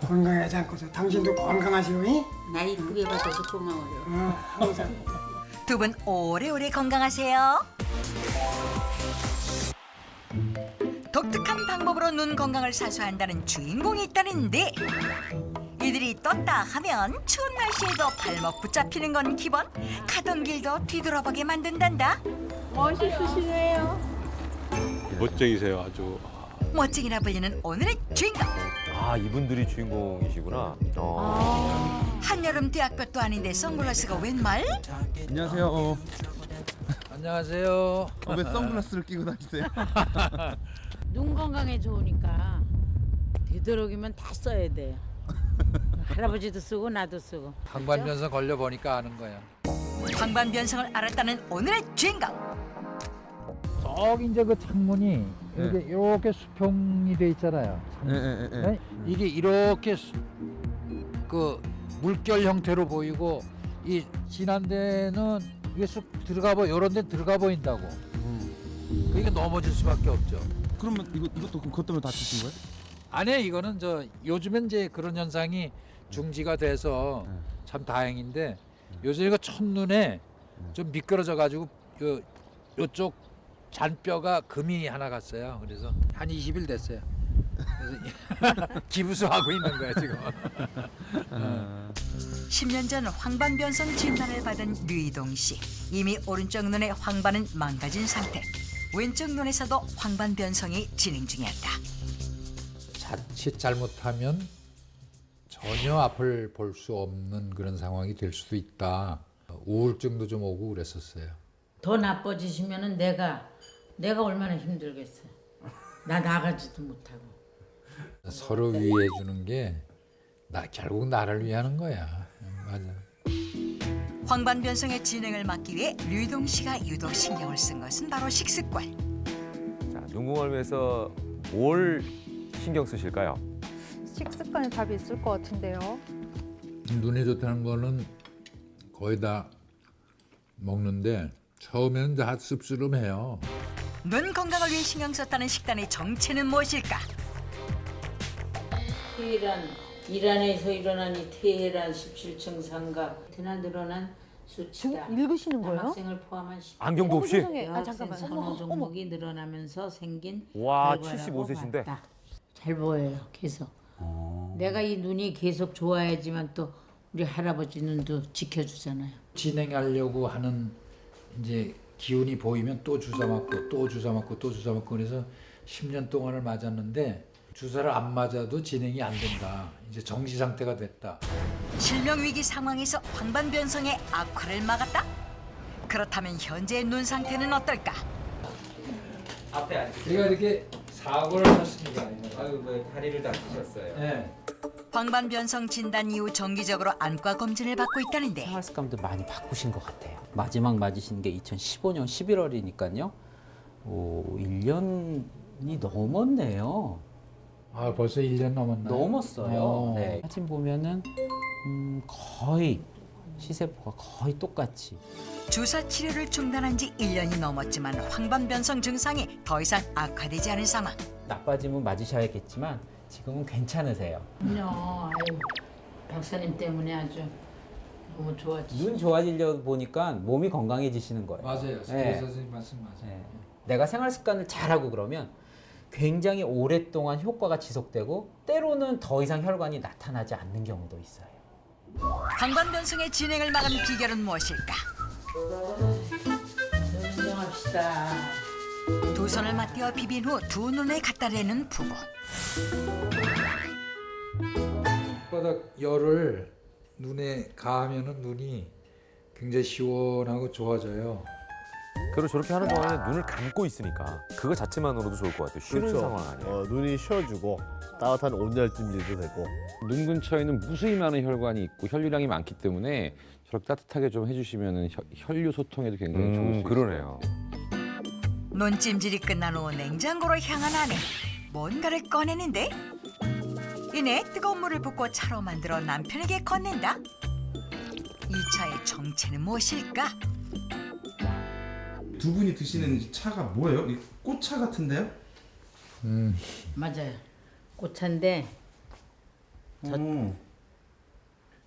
건강하지 않고서 당신도 건강하시오. 이? 나 이쁘게 봐줘서 고마워요. 항상. 두 분 오래오래 건강하세요. 독특한 방법으로 눈 건강을 사수한다는 주인공이 있다는데 이들이 떴다 하면 추운 날씨에도 발목 붙잡히는 건 기본. 가던 길도 뒤돌아보게 만든단다. 멋있으시네요. 멋쟁이세요 아주. 멋쟁이라 불리는 오늘의 주인공. 아, 이분들이 주인공이시구나. 한여름 대학볕도 아닌데 선글라스가 웬 말? 안녕하세요. 안녕하세요. 왜 선글라스를 끼고 다니세요? 눈 건강에 좋으니까 되도록이면 다 써야 돼요. 할아버지도 쓰고 나도 쓰고. 방광변성 걸려보니까 아는 거야. 방광변성을 알았다는 오늘의 주인공. 저기 이제 그 창문이 이게 이렇게 수평이 돼 있잖아요. 네? 이게 이렇게 그 물결 형태로 보이고 이 진한 데는 이게 쑥 들어가 보 이런 데 들어가 보인다고. 그러니까 넘어질 수밖에 없죠. 그러면 이것도 그것 때문에 다치신 거예요? 아니 이거는 저 요즘엔 이제 그런 현상이 중지가 돼서 참 다행인데 요즘 이거 첫눈에 좀 미끄러져 가지고 요쪽 잔뼈가 금이 하나 갔어요. 그래서 한 20일 됐어요. 그래서 기부수하고 있는 거야 지금. 10년 전 황반변성 진단을 받은 류이동 씨. 이미 오른쪽 눈의 황반은 망가진 상태. 왼쪽 눈에서도 황반변성이 진행 중이었다. 자칫 잘못하면 전혀 앞을 볼 수 없는 그런 상황이 될 수도 있다. 우울증도 좀 오고 그랬었어요. 더 나빠지시면은 내가 얼마나 힘들겠어요. 나 나가지도 못하고. 서로 위해 주는 게 결국 나를 위하는 거야. 맞아. 황반변성의 진행을 막기 위해 류이동 씨가 유독 신경을 쓴 것은 바로 식습관. 자, 눈 건강을 위해서 뭘 신경 쓰실까요? 식습관에 답이 있을 것 같은데요. 눈에 좋다는 거는 거의 다 먹는데 처음에는 다 씁쓸해요. 눈 건강을 위해 신경 썼다는 식단의 정체는 무엇일까? 이란에서 일어나니 테헤란 17층 상가 드나 늘어난 수치다. 읽으시는 거예요? 남학생을 포함한 안경도 없이? 여학생 선호 종목이 늘어나면서 생긴 와, 결과라고 75세신데. 봤다. 잘 보여요, 계속. 내가 이 눈이 계속 좋아야지만 또 우리 할아버지 눈도 지켜주잖아요. 진행하려고 하는 이제 기운이 보이면 또 주사 맞고 또 주사 맞고 또 주사 맞고 그래서 10년 동안을 맞았는데 주사를 안 맞아도 진행이 안 된다. 이제 정지 상태가 됐다. 실명 위기 상황에서 황반변성의 악화를 막았다? 그렇다면 현재의 눈 상태는 어떨까? 앞에 앉으세요. 제가 이렇게 사고를 했습니다. 아유, 뭐 다리를 다치셨어요. 네. 황반변성 진단 이후 정기적으로 안과 검진을 받고 있다는데 생활 습관도 많이 바꾸신 것 같아요. 마지막 맞으신 게 2015년 11월이니까요. 1년이 넘었네요. 아, 벌써 1년 넘었나요? 넘었어요. 네. 사진 보면은 거의 시세포가 거의 똑같이. 주사 치료를 중단한 지 1년이 넘었지만 황반변성 증상이 더 이상 악화되지 않은 상황. 나빠지면 맞으셔야겠지만 지금은 괜찮으세요. 그럼요. 아유, 박사님 때문에 아주 너무 좋아지시고. 눈 좋아지려 보니까 몸이 건강해지시는 거예요. 맞아요. 네. 선생님 말씀 맞아요. 네. 내가 생활 습관을 잘하고 그러면 굉장히 오랫동안 효과가 지속되고 때로는 더 이상 혈관이 나타나지 않는 경우도 있어요. 황반변성의 진행을 막은 비결은 무엇일까? 운동합시다. 두 손을 맞대어 비빈 후 두 눈에 갖다 대는 부부. 바닥 열을 눈에 가하면은 눈이 굉장히 시원하고 좋아져요. 그리고 저렇게 하는 동안에 눈을 감고 있으니까 그거 자체만으로도 좋을 것 같아요. 쉬는 상황 아니에요. 눈이 쉬어주고 따뜻한 온열찜질도 되고. 눈 근처에는 무수히 많은 혈관이 있고 혈류량이 많기 때문에 저렇게 따뜻하게 좀 해주시면 혈류 소통에도 굉장히 좋을 수 있어요. 그러네요. 눈찜질이 끝난 후 냉장고로 향한 아내. 뭔가를 꺼내는데 이내 뜨거운 물을 붓고 차로 만들어 남편에게 건넨다. 이 차의 정체는 무엇일까? 두 분이 드시는 차가 뭐예요? 이 꽃차 같은데요? 맞아요. 꽃차인데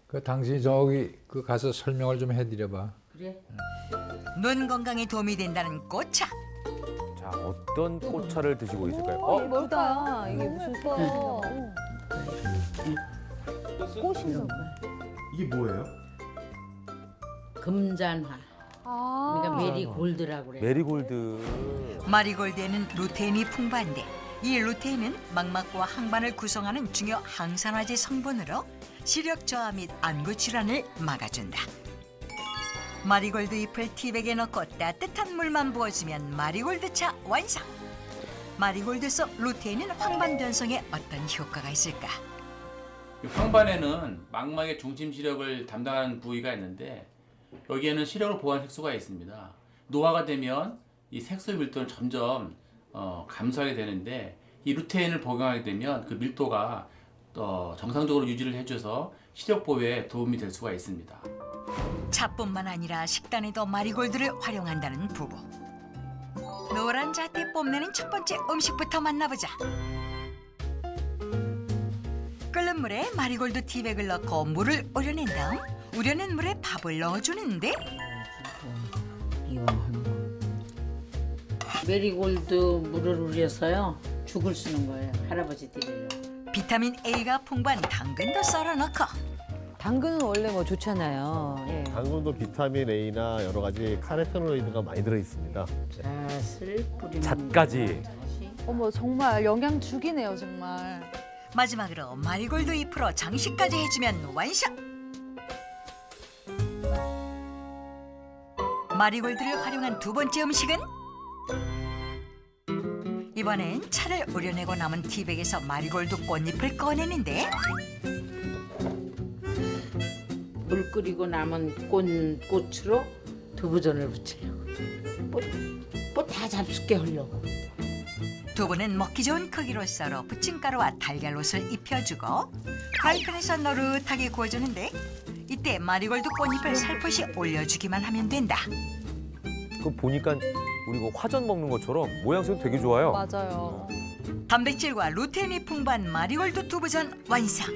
그 당신이 저기 그 가서 설명을 좀 해드려봐. 그래? 눈 건강에 도움이 된다는 꽃차. 자, 어떤 꽃차를 드시고 계실까요? 뭘까? 이게 무슨 거? 꽃인가 봐. 이게 뭐예요? 금잔화. 그러니까 메리골드라고 그래요. 메리골드. 마리골드에는 루테인이 풍부한데 이 루테인은 망막과 항반을 구성하는 중요 항산화제 성분으로 시력 저하 및 안구 질환을 막아준다. 마리골드 잎을 티백에 넣고 따뜻한 물만 부어주면 마리골드차 완성. 마리골드 속 루테인은 황반 변성에 어떤 효과가 있을까? 황반에는 망막의 중심 시력을 담당하는 부위가 있는데 여기에는 시력을 보호하는 색소가 있습니다. 노화가 되면 이 색소의 밀도는 점점 감소하게 되는데 이 루테인을 복용하게 되면 그 밀도가 정상적으로 유지를 해줘서 시력 보호에 도움이 될 수가 있습니다. 차뿐만 아니라 식단에도 마리골드를 활용한다는 부부. 노란 자태 뽐내는 첫 번째 음식부터 만나보자. 끓는 물에 마리골드 티백을 넣고 물을 우려낸 다음 우려낸 물에 밥을 넣어주는데 메리골드 물을 우려서요 죽을 쓰는 거예요. 할아버지 드려요. 비타민 A가 풍부한 당근도 썰어 넣고 당근은 원래 뭐 좋잖아요. 예. 당근도 비타민 A나 여러 가지 카로테노이드가 많이 들어 있습니다. 잣을 뿌리는 잣까지. 어머 정말 영양 죽이네요 정말. 마지막으로 마리골드 잎으로 장식까지 해주면 완성! 마리골드를 활용한 두 번째 음식은 이번엔 차를 우려내고 남은 티백에서 마리골드 꽃잎을 꺼내는데 물 끓이고 남은 꽃으로 두부전을 부치려고 뭐 다 잡숫게 하려고. 두부는 먹기 좋은 크기로 썰어 부침가루와 달걀옷을 입혀주고 프라이팬에서 노릇하게 구워주는데 이때 이때 마리골드 꽃잎을 살포시 올려주기만 하면 된다. 그 보니까 우리 그 화전 먹는 것처럼 모양새도 되게 좋아요. 맞아요. 단백질과 루테인이 풍부한 마리골드 두부전 완성.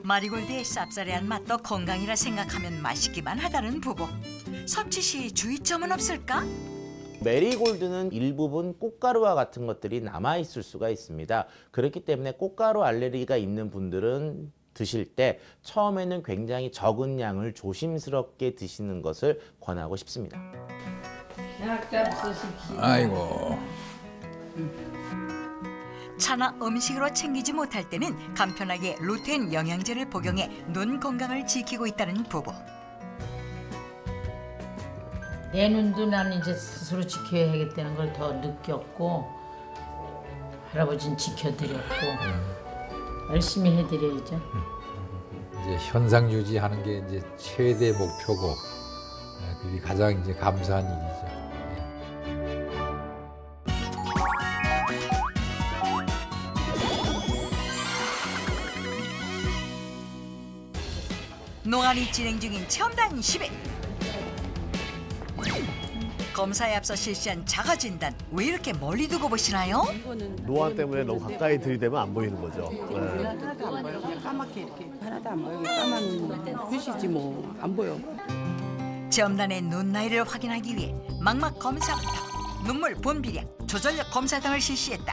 마리골드의 쌉싸래한 맛도 건강이라 생각하면 맛있기만 하다는 부부. 섭취 시 주의점은 없을까? 메리골드는 일부분 꽃가루와 같은 것들이 남아있을 수가 있습니다. 그렇기 때문에 꽃가루 알레르기가 있는 분들은 드실 때 처음에는 굉장히 적은 양을 조심스럽게 드시는 것을 권하고 싶습니다. 아이고. 차나 음식으로 챙기지 못할 때는 간편하게 루테인 영양제를 복용해 눈 건강을 지키고 있다는 부부. 내 눈도 나는 이제 스스로 지켜야겠다는 걸 더 느꼈고 할아버지는 지켜드렸고 열심히 해드려야죠. 이제 현상 유지하는 게 이제 최대 목표고 그게 가장 이제 감사한 일이죠. 노안이 진행 중인 체험단 10회. 검사에 앞서 실시한 자가진단 왜 이렇게 멀리 두고 보시나요? 노안 때문에 너무 가까이 들이대면 안 보이는 거죠. 네. 하나도 안 보여. 그냥 까맣게 이렇게 하나도 안 보여. 까만 표시지 뭐 안 보여. 체험단의 눈 나이를 확인하기 위해 망막 검사부터 눈물 분비량, 조절력 검사 등을 실시했다.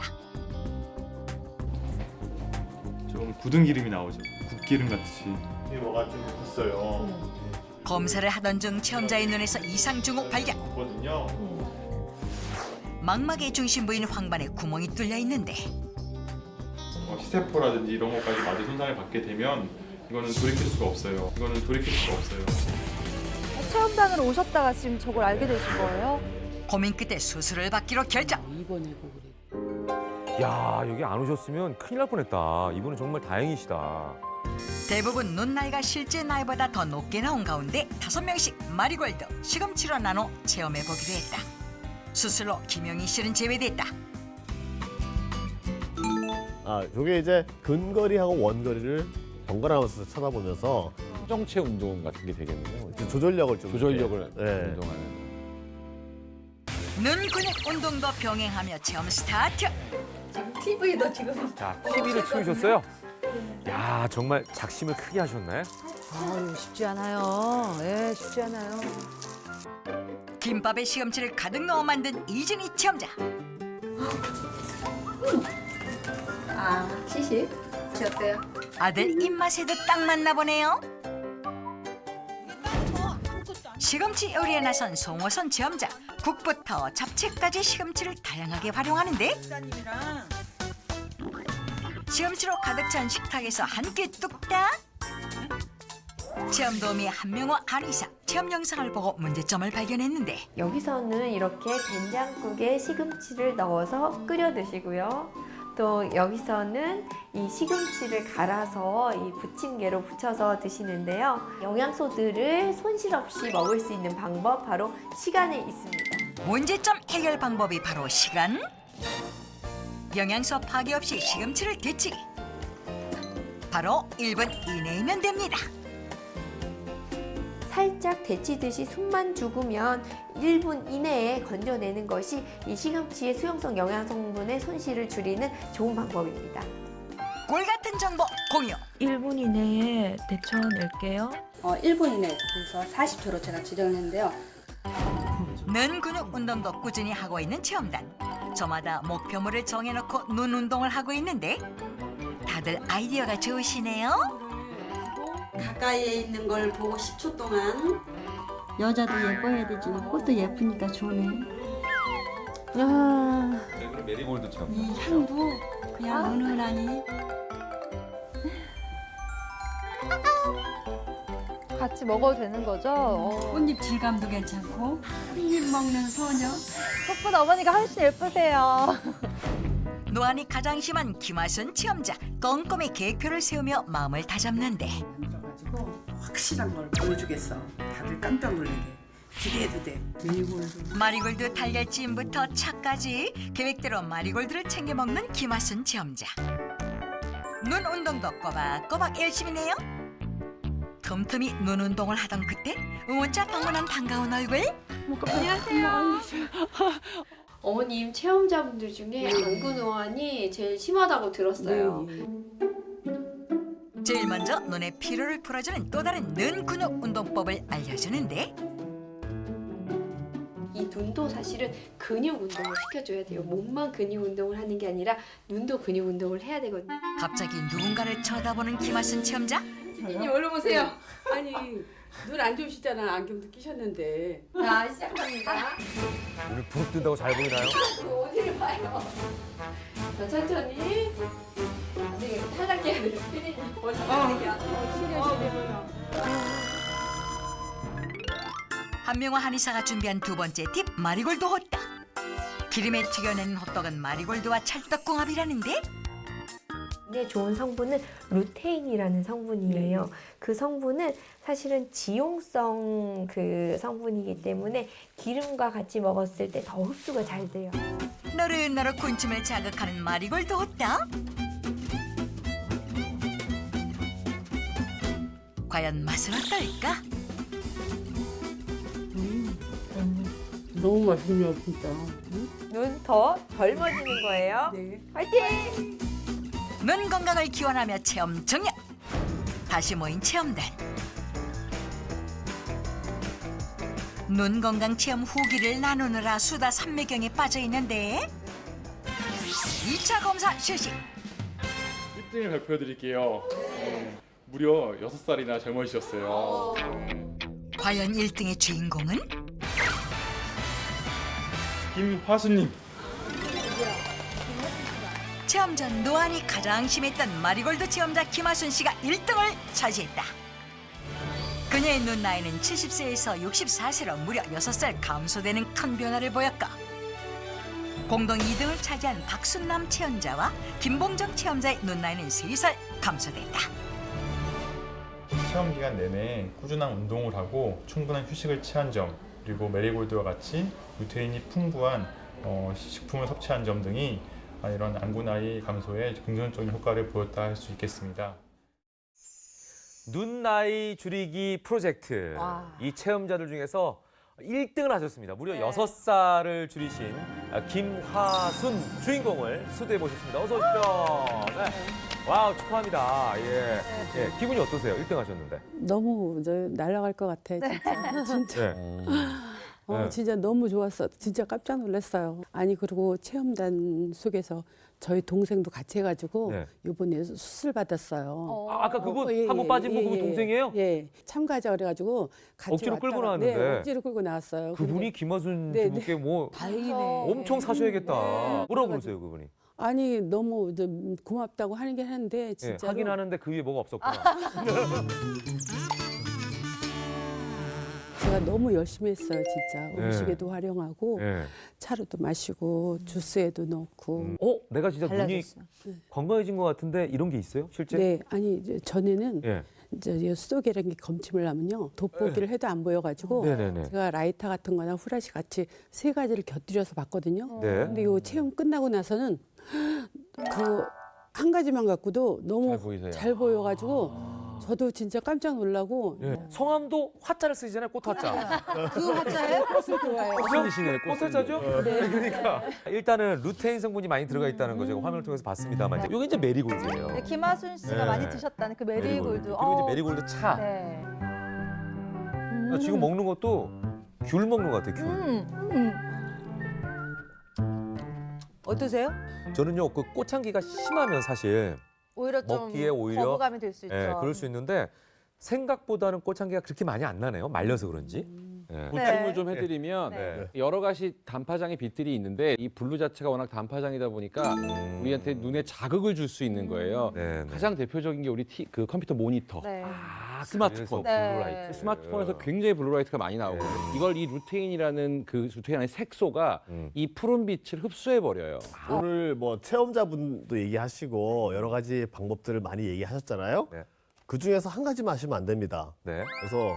좀 굳은 기름이 나오죠. 국기름 같이. 이게 뭐가 좀 있어요. 검사를 하던 중 체험자의 눈에서 이상 증후 발견. 거든요. 망막의 중심 부인 황반에 구멍이 뚫려 있는데 시세포라든지 이런 것까지 마주 손상을 받게 되면 이거는 돌이킬 수가 없어요. 체험단으로 오셨다가 지금 저걸 알게 되신 거예요? 고민 끝에 수술을 받기로 결정. 야, 여기 안 오셨으면 큰일 날 뻔했다. 이분은 정말 다행이시다. 대부분 눈 나이가 실제 나이보다 더 높게 나온 가운데 5명씩 마리골드 시금치로 나눠 체험해 보기로 했다. 수술로 김영희 씨는 제외됐다. 아, 저게 이제 근거리하고 원거리를 번갈아가면서 쳐다보면서 정체 운동 같은 게 되겠네요. 조절력을 좀 조절력을 네. 운동하는. 눈 근육 운동도 병행하며 체험 스타트. TV도 지금. 자, TV를 치우셨어요? 야, 정말 작심을 크게 하셨네. 아유, 쉽지 않아요. 예, 쉽지 않아요. 김밥에 시금치를 가득 넣어 만든 이진희 체험자. 아, 시식? 어때요? 아들 입맛에도 딱 맞나 보네요. 시금치 요리에 나선 송호선 체험자. 국부터 잡채까지 시금치를 다양하게 활용하는데 시금치로 가득 찬 식탁에서 한 끼 뚝딱. 체험 도우미 한명호 한의사 체험 영상을 보고 문제점을 발견했는데 여기서는 이렇게 된장국에 시금치를 넣어서 끓여 드시고요. 또 여기서는 이 시금치를 갈아서 이 부침개로 부쳐서 드시는데요. 영양소들을 손실 없이 먹을 수 있는 방법 바로 시간에 있습니다. 문제점 해결 방법이 바로 시간. 영양소 파괴 없이 시금치를 데치기. 바로 1분 이내이면 됩니다. 살짝 데치듯이 숨만 죽으면 1분 이내에 건져내는 것이 이 시금치의 수용성 영양 성분의 손실을 줄이는 좋은 방법입니다. 꿀 같은 정보 공유. 1분 이내에 데쳐낼게요. 1분 이내 그래서 40초로 제가 지정했는데요. 눈 근육 운동도 꾸준히 하고 있는 체험단. 저마다 목표물을 정해놓고 눈 운동을 하고 있는데 다들 아이디어가 좋으시네요. 가까이에 있는 걸 보고 10초 동안 여자도 예뻐야 되지만 꽃도 예쁘니까 좋네. 메리골드처럼. 이 향도 그냥 은은하니. 같이 먹어도 되는 거죠? 꽃잎 질감도 괜찮고 한 입 먹는 소녀. 꽃보다 어머니가 훨씬 예쁘세요. 노안이 가장 심한 김하순 체험자. 꼼꼼히 계획표를 세우며 마음을 다잡는데 확실한 걸 보여주겠어. 다들 깜짝 놀라게. 기대해도 돼. 마리골드 달걀찜부터 차까지 계획대로 마리골드를 챙겨 먹는 김하순 체험자. 눈 운동도 꼬박꼬박 열심히네요. 틈틈이 눈 운동을 하던 그때 응원자 방문한 반가운 얼굴. 안녕하세요. 어머님 체험자분들 중에 안구 노안이 제일 심하다고 들었어요. 제일 먼저 눈의 피로를 풀어주는 또 다른 눈 근육 운동법을 알려주는데 이 눈도 사실은 근육 운동을 시켜줘야 돼요. 몸만 근육 운동을 하는 게 아니라 눈도 근육 운동을 해야 되거든요. 갑자기 누군가를 쳐다보는 김하순 체험자. 이님 얼른 오세요. 아니 눈 안 좋으시잖아. 안경도 끼셨는데. 자, 시작합니다. 오늘 부릅 뜬다고 잘 보이나요? 어디를 봐요? 자, 천천히. 안 되겠다. 탈락해야 돼요. 피디님 먼저 탈락해야 돼요. 한명화 한의사가 준비한 두 번째 팁, 마리골드 호떡. 기름에 튀겨낸 호떡은 마리골드와 찰떡궁합이라는데 네, 좋은 성분은 루테인이라는 성분이에요. 그 성분은 사실은 지용성 그 성분이기 때문에 기름과 같이 먹었을 때 더 흡수가 잘 돼요. 너릇너릇 군침을 자극하는 마리골드 호떡. 과연 맛은 어떨까? 너무 맛있네요 진짜. 눈 더 젊어지는 거예요. 네. 화이팅! 눈 건강을 기원하며 체험 정렬. 다시 모인 체험단. 눈 건강 체험 후기를 나누느라 수다 삼매경에 빠져 있는데 2차 검사 실시. 1등을 발표해 드릴게요. 무려 6살이나 젊으셨어요. 과연 1등의 주인공은? 김화수님. 체험 전 노안이 가장 심했던 마리골드 체험자 김하순 씨가 1등을 차지했다. 그녀의 눈 나이는 70세에서 64세로 무려 6살 감소되는 큰 변화를 보였고 공동 2등을 차지한 박순남 체험자와 김봉정 체험자의 눈 나이는 3살 감소됐다. 체험 기간 내내 꾸준한 운동을 하고 충분한 휴식을 취한 점, 그리고 메리골드와 같이 루테인이 풍부한 식품을 섭취한 점 등이 이런 안구 나이 감소에 긍정적인 효과를 보였다 할 수 있겠습니다. 눈 나이 줄이기 프로젝트. 이 체험자들 중에서 1등을 하셨습니다. 무려 6살을 줄이신 김화순 주인공을 초대해 보셨습니다. 어서 오십시오. 네. 와우, 축하합니다. 예. 예. 기분이 어떠세요? 1등 하셨는데. 너무 날아갈 것 같아 진짜. 진짜. 네. 진짜 너무 좋았어. 진짜 깜짝 놀랐어요. 아니 그리고 체험단 속에서 저희 동생도 같이 해가지고 이번에 수술 받았어요. 아까 그분 한 번 빠진 분 그분 동생이에요? 예. 참가자 그래가지고 같이 억지로 끌고 왔다가, 나왔는데. 네, 억지로 끌고 나왔어요. 그분이 김화순 네, 주부께 뭐 엄청 사셔야겠다. 뭐라고 그러세요, 그분이? 아니 너무 고맙다고 하는 게 하는데 진짜 하긴 하는데 그 위에 뭐가 없었구나. 제가 너무 열심히 했어요, 진짜. 음식에도 활용하고 네. 차로도 마시고 주스에도 넣고. 내가 진짜 눈이 건강해진 것 같은데 이런 게 있어요, 실제? 네, 아니 이제 전에는 예. 이제 수도계라는 게 검침을 하면요 돋보기를 해도 안 보여가지고 네네네. 제가 라이터 같은 거나 후라시 같이 세 가지를 곁들여서 봤거든요. 네. 근데 이 체험 끝나고 나서는 그 한 가지만 갖고도 너무 잘 보여가지고 저도 진짜 깜짝 놀라고. 성함도 화자를 쓰시잖아요, 꽃화자. 그 화자에 꽃을 좋아해요. 꽃이시네, 꽃화자죠? 네. 그러니까 일단은 루테인 성분이 많이 들어가 있다는 거 제가 화면을 통해서 봤습니다만 이게 이제 메리골드예요. 네, 김하순 씨가 네. 많이 드셨다는 그 메리골드. 그리고 이제 메리골드 차. 네. 지금 먹는 것도 귤 먹는 것 같아요, 귤. 어떠세요? 저는요, 그 꽃향기가 심하면 사실 오히려 좀 먹기에 오히려 거부감이 될 수 있죠. 예, 그럴 수 있는데 생각보다는 꽃향기가 그렇게 많이 안 나네요. 말려서 그런지. 예. 보충을 좀 해드리면 여러 가지 단파장의 빛들이 있는데 이 블루 자체가 워낙 단파장이다 보니까 우리한테 눈에 자극을 줄 수 있는 거예요. 가장 대표적인 게 우리 그 컴퓨터 모니터, 스마트폰. 블루라이트. 스마트폰에서 굉장히 블루라이트가 많이 나오고 이걸 이 루테인이라는 그 루테인 안에 색소가 이 푸른 빛을 흡수해 버려요. 오늘 뭐 체험자분도 얘기하시고 여러 가지 방법들을 많이 얘기하셨잖아요. 그 중에서 한 가지만 하시면 안 됩니다. 그래서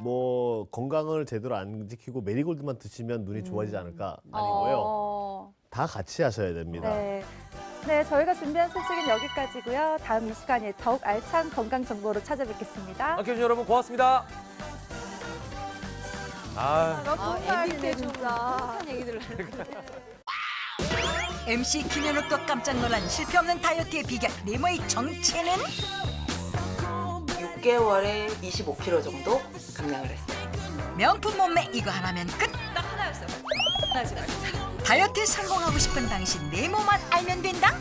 뭐 건강을 제대로 안 지키고 메리골드만 드시면 눈이 좋아지지 않을까 아니고요. 다 같이 하셔야 됩니다. 네. 네, 저희가 준비한 소식은 여기까지고요. 다음 이 시간에 더욱 알찬 건강 정보로 찾아뵙겠습니다. 함께해 주신 여러분 고맙습니다. 엔딩 때 진짜 얘기들을 MC 김현욱도 깜짝 놀란 실패 없는 다이어트의 비결 네모의 정체는 6개월에 25kg 정도 감량을 했어요. 명품 몸매 이거 하나면 끝. 딱 하나였어요. 하나지 말고. 다이어트에 성공하고 싶은 당신 네모만 알면 된다.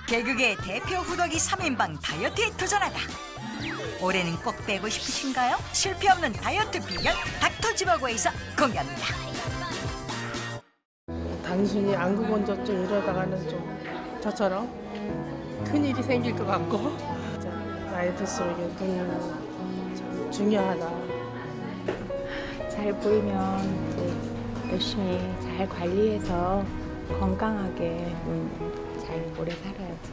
개그계 대표 후덕이 3인방 다이어트에 도전하다. 올해는 꼭 빼고 싶으신가요? 실패 없는 다이어트 비결 닥터지버거에서 공개합니다. 단순히 안구건조증 이러다가는 좀 저처럼 큰일이 생길 것 같고 나이 들수록 이게 눈 중요하다. 잘 보이면 이제 열심히 잘 관리해서 건강하게 잘 오래 살아야지.